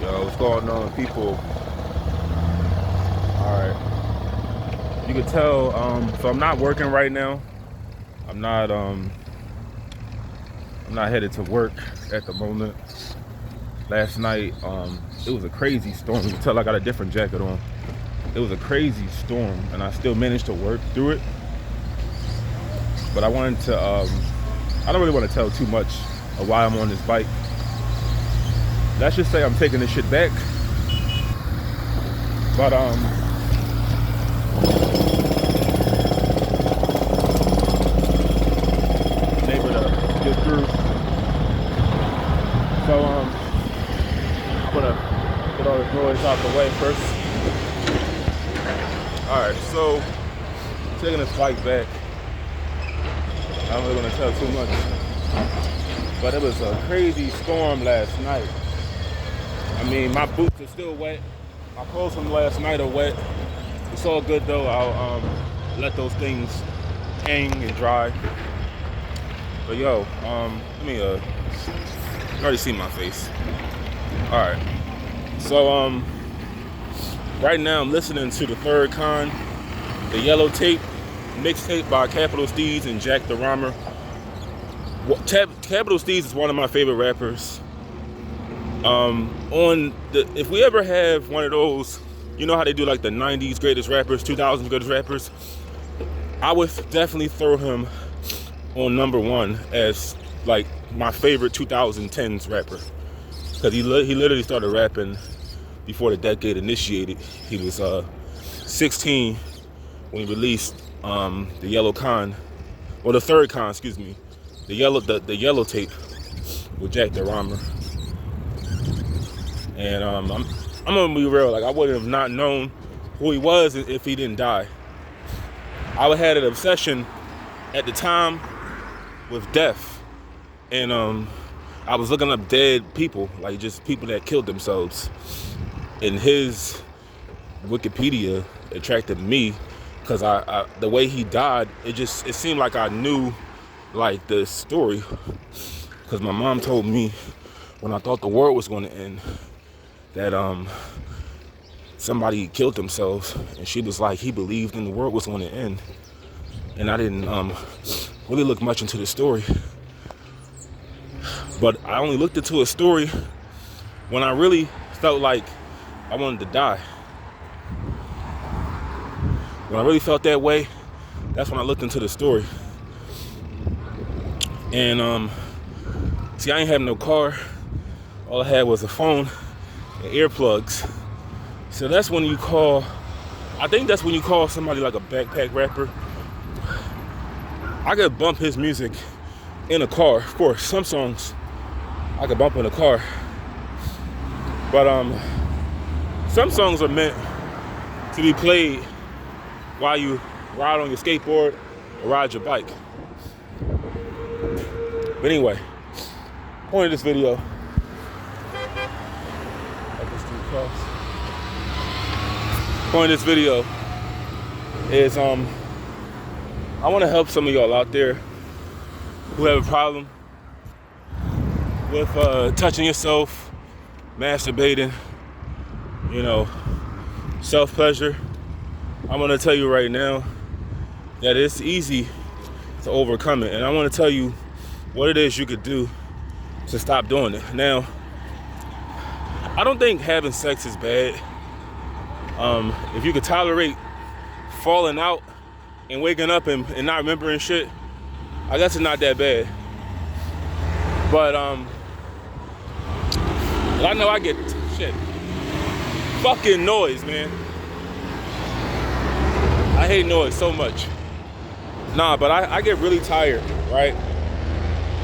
Yo, what's going on, people? Alright. You can tell, so I'm not working right now. I'm not headed to work at the moment. Last night, it was a crazy storm. You can tell I got a different jacket on. It was a crazy storm, and I still managed to work through it. But I wanted to, I don't really want to tell too much of why I'm on this bike. Let's just say I'm taking this shit back. But able to get through. So I'm gonna get all this noise out the way first. Alright, so taking this bike back. I don't really want to tell too much. But it was a crazy storm last night. I mean, my boots are still wet. My clothes from last night are wet. It's all good though. I'll let those things hang and dry. But yo, let me you already see my face. Alright. So right now I'm listening to the Third Con, the Yellow Tape, mixtape by Capital Steez and Jack the Rhymer. Capital Steez is one of my favorite rappers. If we ever have one of those, you know how they do like the 90s greatest rappers, 2000s greatest rappers, I would definitely throw him on number one as like my favorite 2010s rapper, because he literally started rapping before the decade initiated. He was 16 when he released the Yellow Con, or the Third Con, excuse me, the Yellow Tape with Jack the Rhymer. And I'm gonna be real, like I would have not known who he was if he didn't die. I had an obsession at the time with death, and I was looking up dead people, like just people that killed themselves. And his Wikipedia attracted me because I the way he died, it seemed like I knew like the story, because my mom told me when I thought the world was going to end that somebody killed themselves, and she was like, he believed in the world was going to end. And I didn't really look much into the story, but I only looked into a story when I really felt like I wanted to die. When I really felt that way, that's when I looked into the story. And see, I ain't have no car. All I had was a phone and earplugs. So that's when you call, I think that's when you call somebody like a backpack rapper. I could bump his music in a car. Of course, some songs I could bump in a car. But some songs are meant to be played while you ride on your skateboard or ride your bike. But anyway, point of this video. Point of this video is I want to help some of y'all out there who have a problem with touching yourself, masturbating, you know, self-pleasure. I'm going to tell you right now that it's easy to overcome it. And I want to tell you what it is you could do to stop doing it. Now, I don't think having sex is bad. If you could tolerate falling out and waking up and not remembering shit, I guess it's not that bad. But I know I get shit. Fucking noise, man. I hate noise so much. Nah, but I get really tired, right?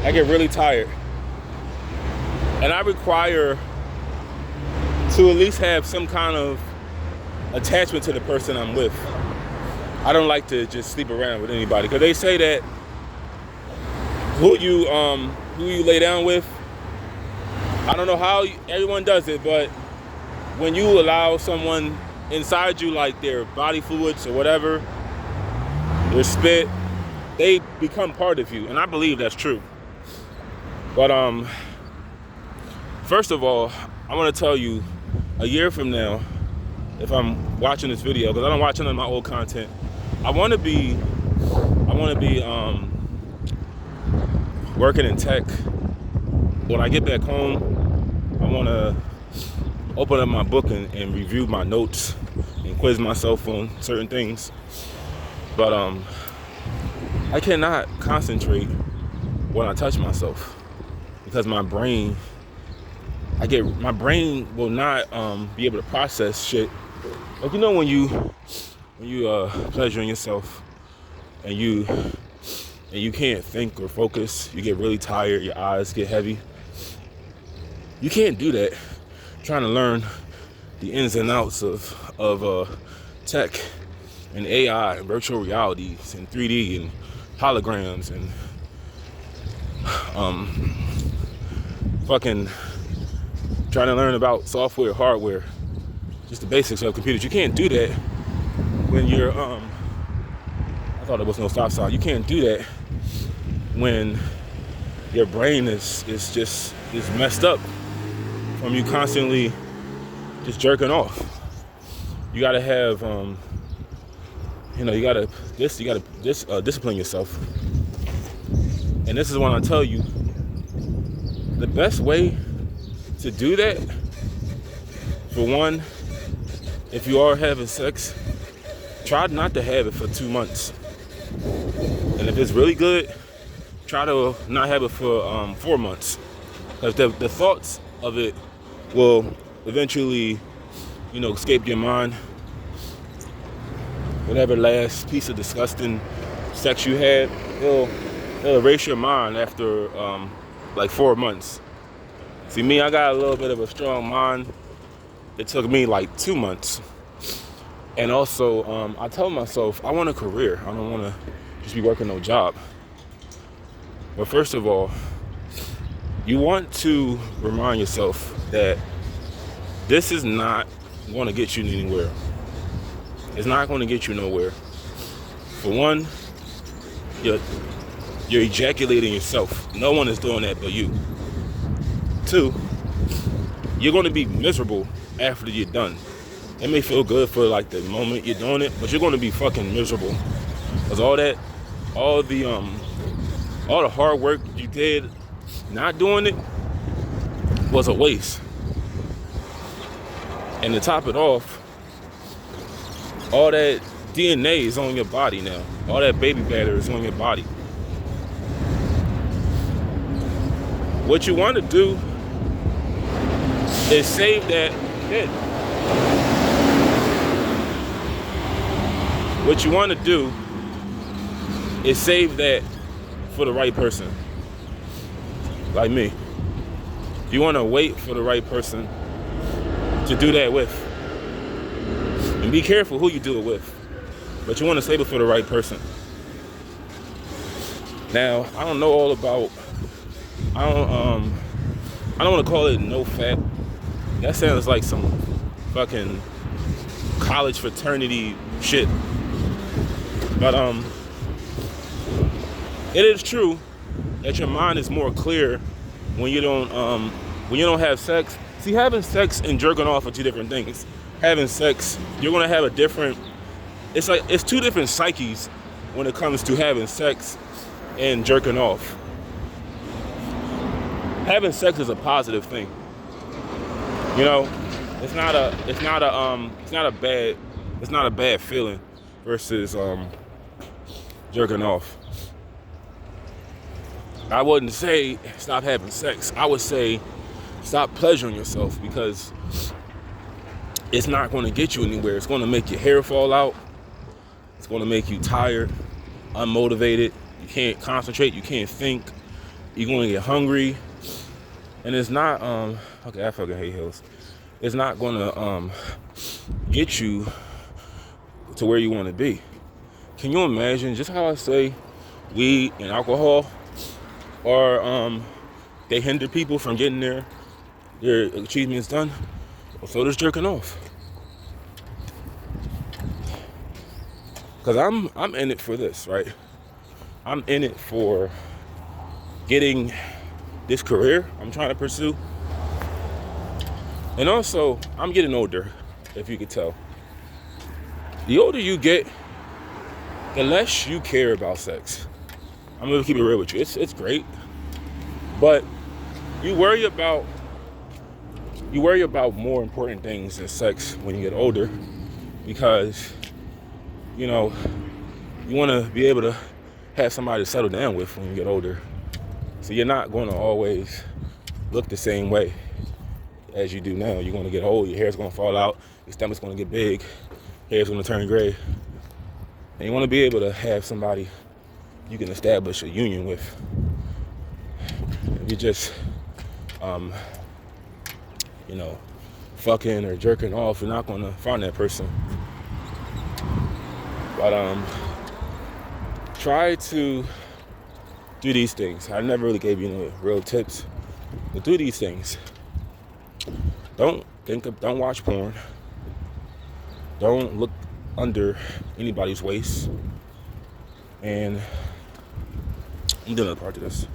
I get really tired. And I require to at least have some kind of attachment to the person I'm with. I don't like to just sleep around with anybody, because they say that who you lay down with, I don't know how everyone does it, but when you allow someone inside you, like their body fluids or whatever, their spit, they become part of you, and I believe that's true. But first of all, I want to tell you, a year from now, if I'm watching this video, because I don't watch none of my old content, I want to be working in tech. When I get back home, I want to open up my book and review my notes and quiz myself on certain things. But I cannot concentrate when I touch myself because my brain will not be able to process shit. Like, you know, when you pleasuring yourself and you can't think or focus, you get really tired, your eyes get heavy. You can't do that trying to learn the ins and outs of tech and AI and virtual realities and 3D and holograms and fucking trying to learn about software, hardware, just the basics of computers. You can't do that when you're I thought there was no stop sign. You can't do that when your brain is messed up from you constantly just jerking off. You gotta have you gotta discipline yourself. And this is when I tell you the best way to do that, for one, if you are having sex, try not to have it for 2 months. And if it's really good, try to not have it for 4 months. Because the thoughts of it will eventually, escape your mind. Whatever last piece of disgusting sex you had, it'll erase your mind after like 4 months. See, me, I got a little bit of a strong mind. It took me like 2 months. And also, I tell myself, I want a career. I don't want to just be working no job. But first of all, you want to remind yourself that this is not going to get you anywhere. It's not going to get you nowhere. For one, you're ejaculating yourself. No one is doing that but you. 2, you're going to be miserable after you're done. It may feel good for like the moment you're doing it, but you're going to be fucking miserable. Because all the hard work you did not doing it was a waste. And to top it off, all that DNA is on your body now. All that baby batter is on your body. What you want to do is save that shit. What you want to do is save that for the right person. Like me. You want to wait for the right person to do that with. And be careful who you do it with. But you want to save it for the right person. Now, I don't know all about, I don't want to call it no fap. That sounds like some fucking college fraternity shit. But it is true that your mind is more clear when you don't have sex. See, having sex and jerking off are two different things. Having sex, you're gonna have a different. It's two different psyches when it comes to having sex and jerking off. Having sex is a positive thing. It's not a bad feeling versus jerking off. I wouldn't say stop having sex. I would say stop pleasuring yourself, because it's not going to get you anywhere. It's going to make your hair fall out. It's going to make you tired, unmotivated. You can't concentrate. You can't think. You're going to get hungry. And it's not, okay, I fucking hate hills. It's not going to get you to where you want to be. Can you imagine just how I say weed and alcohol are, they hinder people from getting their achievements done? Well, so does jerking off. Because I'm in it for this, right? I'm in it for getting this career I'm trying to pursue. And also, I'm getting older, if you could tell. The older you get, the less you care about sex. I'm gonna keep it real with you. It's great, but you worry about more important things than sex when you get older, because you know you want to be able to have somebody to settle down with when you get older. So you're not going to always look the same way as you do now. You're going to get old. Your hair's going to fall out. Your stomach's going to get big. Hair's going to turn gray. And you want to be able to have somebody you can establish a union with. If you just, fucking or jerking off, you're not going to find that person. But try to do these things. I never really gave you any real tips, but do these things. Don't watch porn. Don't look under anybody's waist. And I'm doing another part of this.